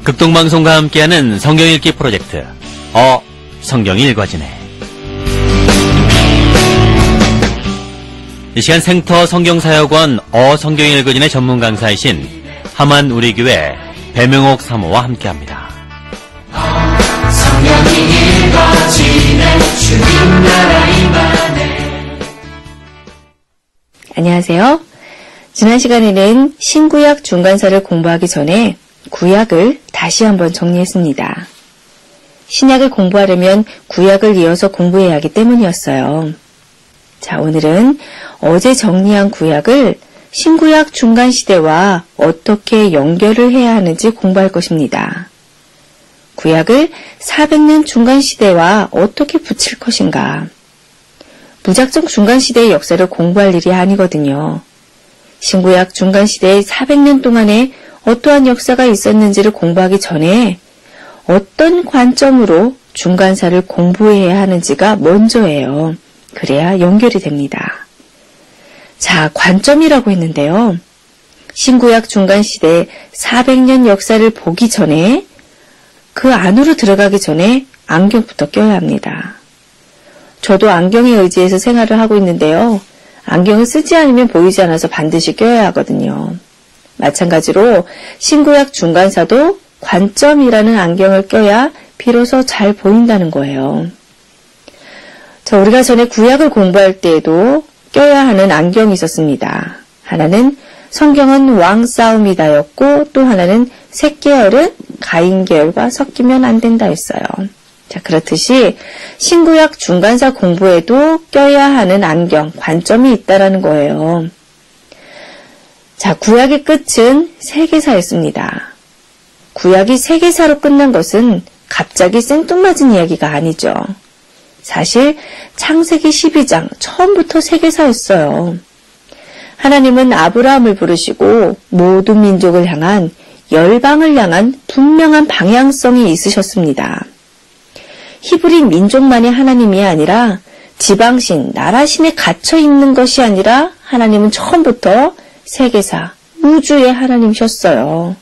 극동방송과 함께하는 성경 읽기 프로젝트 성경 읽어지네. 이 시간 생터 성경사역원 성경 읽어지네 전문 강사이신 함안 우리교회 배명옥 사모와 함께합니다. 성경이 읽어지네 주님 나라 임하네. 안녕하세요. 지난 시간에는 신구약 중간사를 공부하기 전에 구약을 다시 한번 정리했습니다. 신약을 공부하려면 구약을 이어서 공부해야 하기 때문이었어요. 자, 오늘은 어제 정리한 구약을 신구약 중간시대와 어떻게 연결을 해야 하는지 공부할 것입니다. 구약을 400년 중간시대와 어떻게 붙일 것인가. 무작정 중간시대의 역사를 공부할 일이 아니거든요. 신구약 중간시대의 400년 동안에 어떠한 역사가 있었는지를 공부하기 전에 어떤 관점으로 중간사를 공부해야 하는지가 먼저예요. 그래야 연결이 됩니다. 자, 관점이라고 했는데요. 신구약 중간시대 400년 역사를 보기 전에 그 안으로 들어가기 전에 안경부터 껴야 합니다. 저도 안경에 의지해서 생활을 하고 있는데요. 안경을 쓰지 않으면 보이지 않아서 반드시 껴야 하거든요. 마찬가지로 신구약 중간사도 관점이라는 안경을 껴야 비로소 잘 보인다는 거예요. 자, 우리가 전에 구약을 공부할 때에도 껴야 하는 안경이 있었습니다. 하나는 성경은 왕싸움이다였고 또 하나는 셋계열은 가인계열과 섞이면 안 된다였어요. 자, 그렇듯이 신구약 중간사 공부에도 껴야 하는 안경, 관점이 있다라는 거예요. 자, 구약의 끝은 세계사였습니다. 구약이 세계사로 끝난 것은 갑자기 생뚱맞은 이야기가 아니죠. 사실 창세기 12장 처음부터 세계사였어요. 하나님은 아브라함을 부르시고 모든 민족을 향한 열방을 향한 분명한 방향성이 있으셨습니다. 히브리 민족만이 하나님이 아니라 지방신, 나라신에 갇혀 있는 것이 아니라 하나님은 처음부터 세계사, 우주의 하나님이셨어요.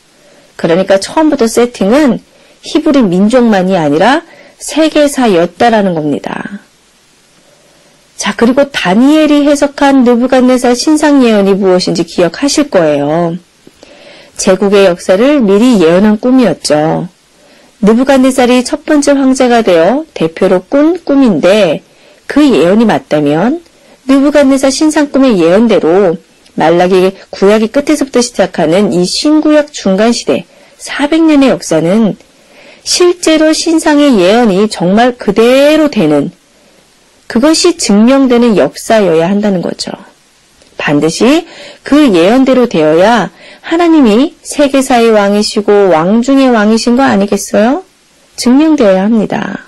그러니까 처음부터 세팅은 히브리 민족만이 아니라 세계사였다라는 겁니다. 자, 그리고 다니엘이 해석한 느부갓네살 신상 예언이 무엇인지 기억하실 거예요. 제국의 역사를 미리 예언한 꿈이었죠. 느부갓네살이 첫 번째 황제가 되어 대표로 꾼 꿈인데 그 예언이 맞다면 느부갓네살 신상 꿈의 예언대로 말라기 구약의 끝에서부터 시작하는 이 신구약 중간시대 400년의 역사는 실제로 신상의 예언이 정말 그대로 되는, 그것이 증명되는 역사여야 한다는 거죠. 반드시 그 예언대로 되어야 하나님이 세계사의 왕이시고 왕 중의 왕이신 거 아니겠어요? 증명되어야 합니다.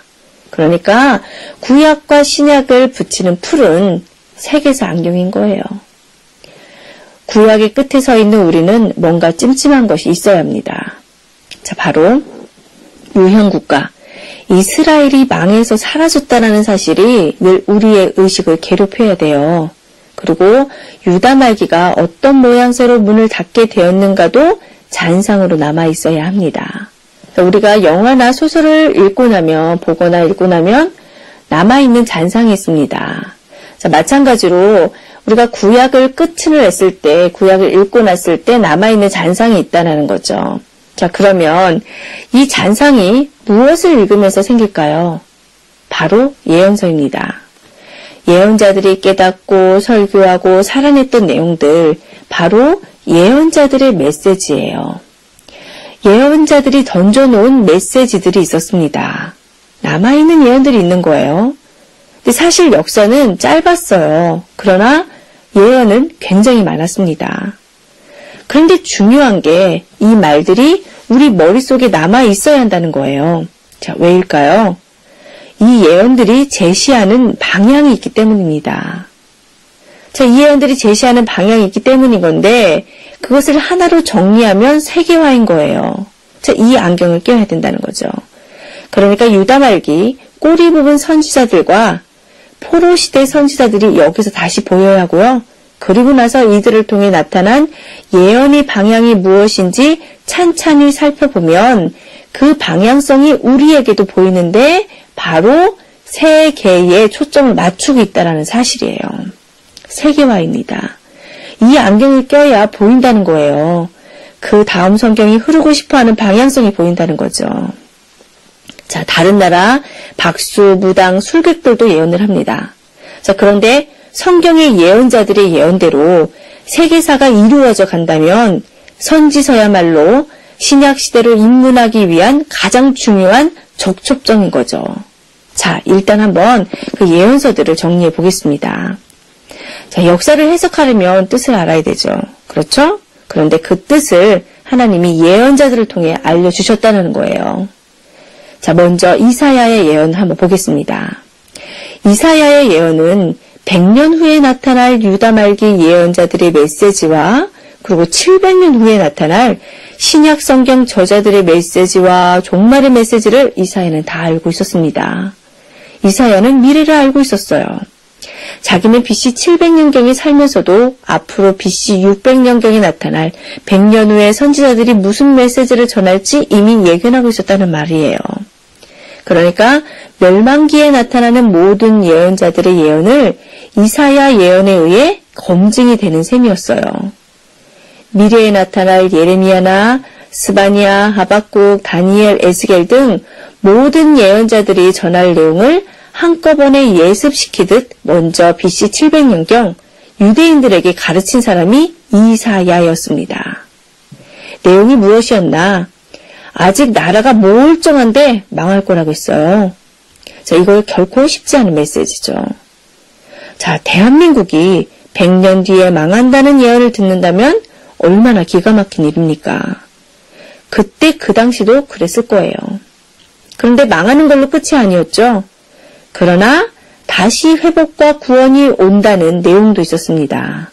그러니까 구약과 신약을 붙이는 풀은 세계사 안경인 거예요. 구약의 끝에 서 있는 우리는 뭔가 찜찜한 것이 있어야 합니다. 자, 바로 유형국가 이스라엘이 망해서 사라졌다는 사실이 늘 우리의 의식을 괴롭혀야 돼요. 그리고 유다 말기가 어떤 모양새로 문을 닫게 되었는가도 잔상으로 남아있어야 합니다. 우리가 영화나 소설을 읽고 나면, 보거나 읽고 나면 남아있는 잔상이 있습니다. 자, 마찬가지로 우리가 구약을 끝을 냈을 때, 구약을 읽고 났을 때 남아있는 잔상이 있다는 거죠. 자, 그러면 이 잔상이 무엇을 읽으면서 생길까요? 바로 예언서입니다. 예언자들이 깨닫고 설교하고 살아냈던 내용들, 바로 예언자들의 메시지예요. 예언자들이 던져놓은 메시지들이 있었습니다. 남아있는 예언들이 있는 거예요. 근데 사실 역사는 짧았어요. 그러나 예언은 굉장히 많았습니다. 그런데 중요한 게 이 말들이 우리 머릿속에 남아있어야 한다는 거예요. 자, 왜일까요? 이 예언들이 제시하는 방향이 있기 때문입니다. 자, 이 예언들이 제시하는 방향이 있기 때문인 건데 그것을 하나로 정리하면 세계화인 거예요. 자, 이 안경을 껴야 된다는 거죠. 그러니까 유다 말기 꼬리 부분 선지자들과 포로 시대 선지자들이 여기서 다시 보여야 하고요. 그리고 나서 이들을 통해 나타난 예언의 방향이 무엇인지 찬찬히 살펴보면 그 방향성이 우리에게도 보이는데 바로 세계에 초점을 맞추고 있다는 사실이에요. 세계화입니다. 이 안경을 껴야 보인다는 거예요. 그 다음 성경이 흐르고 싶어하는 방향성이 보인다는 거죠. 자, 다른 나라 박수, 무당, 술객들도 예언을 합니다. 자, 그런데 성경의 예언자들의 예언대로 세계사가 이루어져 간다면 선지서야말로 신약시대로 입문하기 위한 가장 중요한 적초점인 거죠. 자, 일단 한번 그 예언서들을 정리해 보겠습니다. 자, 역사를 해석하려면 뜻을 알아야 되죠. 그렇죠? 그런데 그 뜻을 하나님이 예언자들을 통해 알려주셨다는 거예요. 자, 먼저 이사야의 예언 한번 보겠습니다. 이사야의 예언은 100년 후에 나타날 유다 말기 예언자들의 메시지와 그리고 700년 후에 나타날 신약 성경 저자들의 메시지와 종말의 메시지를 이사야는 다 알고 있었습니다. 이사야는 미래를 알고 있었어요. 자기는 BC 700년경에 살면서도 앞으로 BC 600년경에 나타날 100년 후에 선지자들이 무슨 메시지를 전할지 이미 예견하고 있었다는 말이에요. 그러니까 멸망기에 나타나는 모든 예언자들의 예언을 이사야 예언에 의해 검증이 되는 셈이었어요. 미래에 나타날 예레미야나 스바냐, 하박국, 다니엘, 에스겔 등 모든 예언자들이 전할 내용을 한꺼번에 예습시키듯 먼저 BC 700년경 유대인들에게 가르친 사람이 이사야였습니다. 내용이 무엇이었나? 아직 나라가 멀쩡한데 망할 거라고 했어요. 자, 이걸 결코 쉽지 않은 메시지죠. 자, 대한민국이 100년 뒤에 망한다는 예언을 듣는다면 얼마나 기가 막힌 일입니까? 그때 그 당시도 그랬을 거예요. 그런데 망하는 걸로 끝이 아니었죠. 그러나 다시 회복과 구원이 온다는 내용도 있었습니다.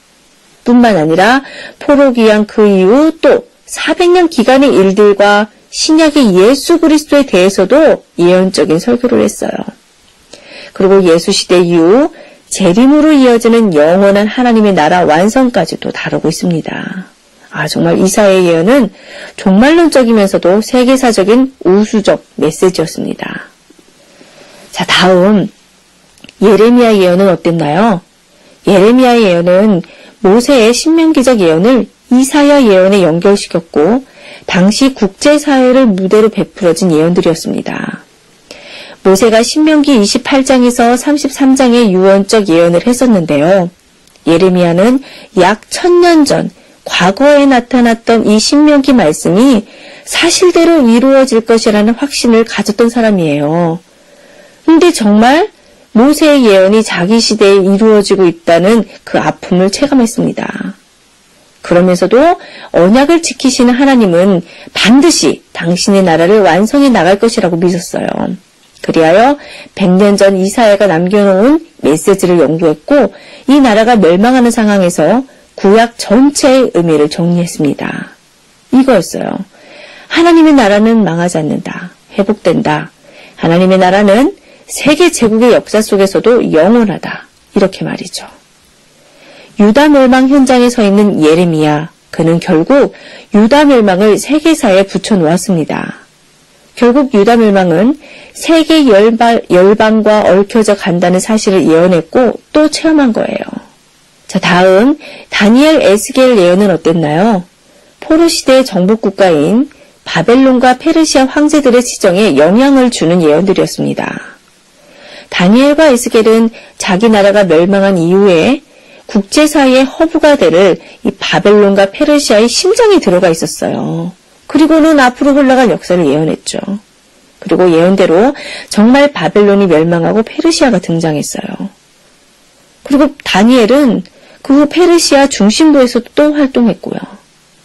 뿐만 아니라 포로기한 그 이후 또 400년 기간의 일들과 신약의 예수 그리스도에 대해서도 예언적인 설교를 했어요. 그리고 예수시대 이후 재림으로 이어지는 영원한 하나님의 나라 완성까지도 다루고 있습니다. 정말 이사야의 예언은 종말론적이면서도 세계사적인 우수적 메시지였습니다. 자, 다음 예레미야 예언은 어땠나요? 예레미야 예언은 모세의 신명기적 예언을 이사야 예언에 연결시켰고 당시 국제사회를 무대로 베풀어진 예언들이었습니다. 모세가 신명기 28장에서 33장의 유언적 예언을 했었는데요. 예레미야는 약 1000년 전 과거에 나타났던 이 신명기 말씀이 사실대로 이루어질 것이라는 확신을 가졌던 사람이에요. 근데 정말 모세의 예언이 자기 시대에 이루어지고 있다는 그 아픔을 체감했습니다. 그러면서도 언약을 지키시는 하나님은 반드시 당신의 나라를 완성해 나갈 것이라고 믿었어요. 그리하여 100년 전 이사야가 남겨놓은 메시지를 연구했고 이 나라가 멸망하는 상황에서 구약 전체의 의미를 정리했습니다. 이거였어요. 하나님의 나라는 망하지 않는다. 회복된다. 하나님의 나라는 세계 제국의 역사 속에서도 영원하다. 이렇게 말이죠. 유다 멸망 현장에 서 있는 예레미야, 그는 결국 유다 멸망을 세계사에 붙여놓았습니다. 결국 유다 멸망은 세계 열방과 얽혀져 간다는 사실을 예언했고 또 체험한 거예요. 자, 다음 다니엘 에스겔 예언은 어땠나요? 포로 시대의 정복국가인 바벨론과 페르시아 황제들의 지정에 영향을 주는 예언들이었습니다. 다니엘과 에스겔은 자기 나라가 멸망한 이후에 국제사회의 허브가 될 이 바벨론과 페르시아의 심장이 들어가 있었어요. 그리고는 앞으로 흘러갈 역사를 예언했죠. 그리고 예언대로 정말 바벨론이 멸망하고 페르시아가 등장했어요. 그리고 다니엘은 그 후 페르시아 중심부에서도 또 활동했고요.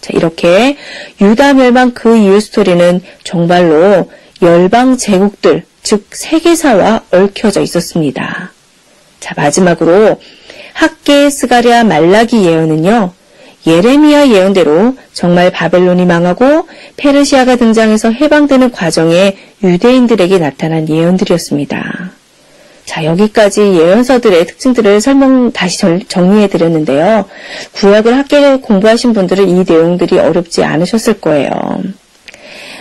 자, 이렇게 유다 멸망 그 이후 스토리는 정말로 열방 제국들, 즉 세계사와 얽혀져 있었습니다. 자, 마지막으로 학계, 스가랴, 말라기 예언은요. 예레미야 예언대로 정말 바벨론이 망하고 페르시아가 등장해서 해방되는 과정에 유대인들에게 나타난 예언들이었습니다. 자, 여기까지 예언서들의 특징들을 다시 정리해 드렸는데요. 구약을 학계 공부하신 분들은 이 내용들이 어렵지 않으셨을 거예요.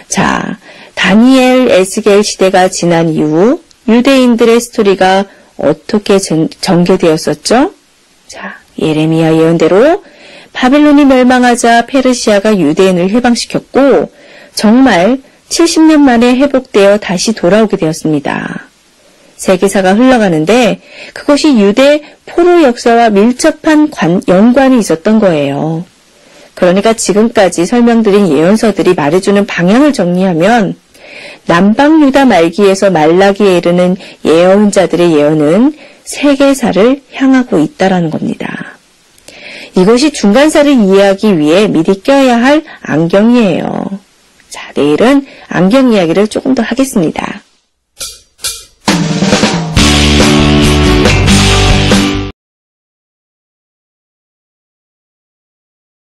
자, 다니엘, 에스겔 시대가 지난 이후 유대인들의 스토리가 어떻게 전개되었었죠? 자, 예레미야 예언대로 바벨론이 멸망하자 페르시아가 유대인을 해방시켰고 정말 70년 만에 회복되어 다시 돌아오게 되었습니다. 세계사가 흘러가는데 그것이 유대 포로 역사와 밀접한 연관이 있었던 거예요. 그러니까 지금까지 설명드린 예언서들이 말해주는 방향을 정리하면 남방 유다 말기에서 말라기에 이르는 예언자들의 예언은 세계사를 향하고 있다라는 겁니다. 이것이 중간사를 이해하기 위해 미리 껴야 할 안경이에요. 자, 내일은 안경 이야기를 조금 더 하겠습니다.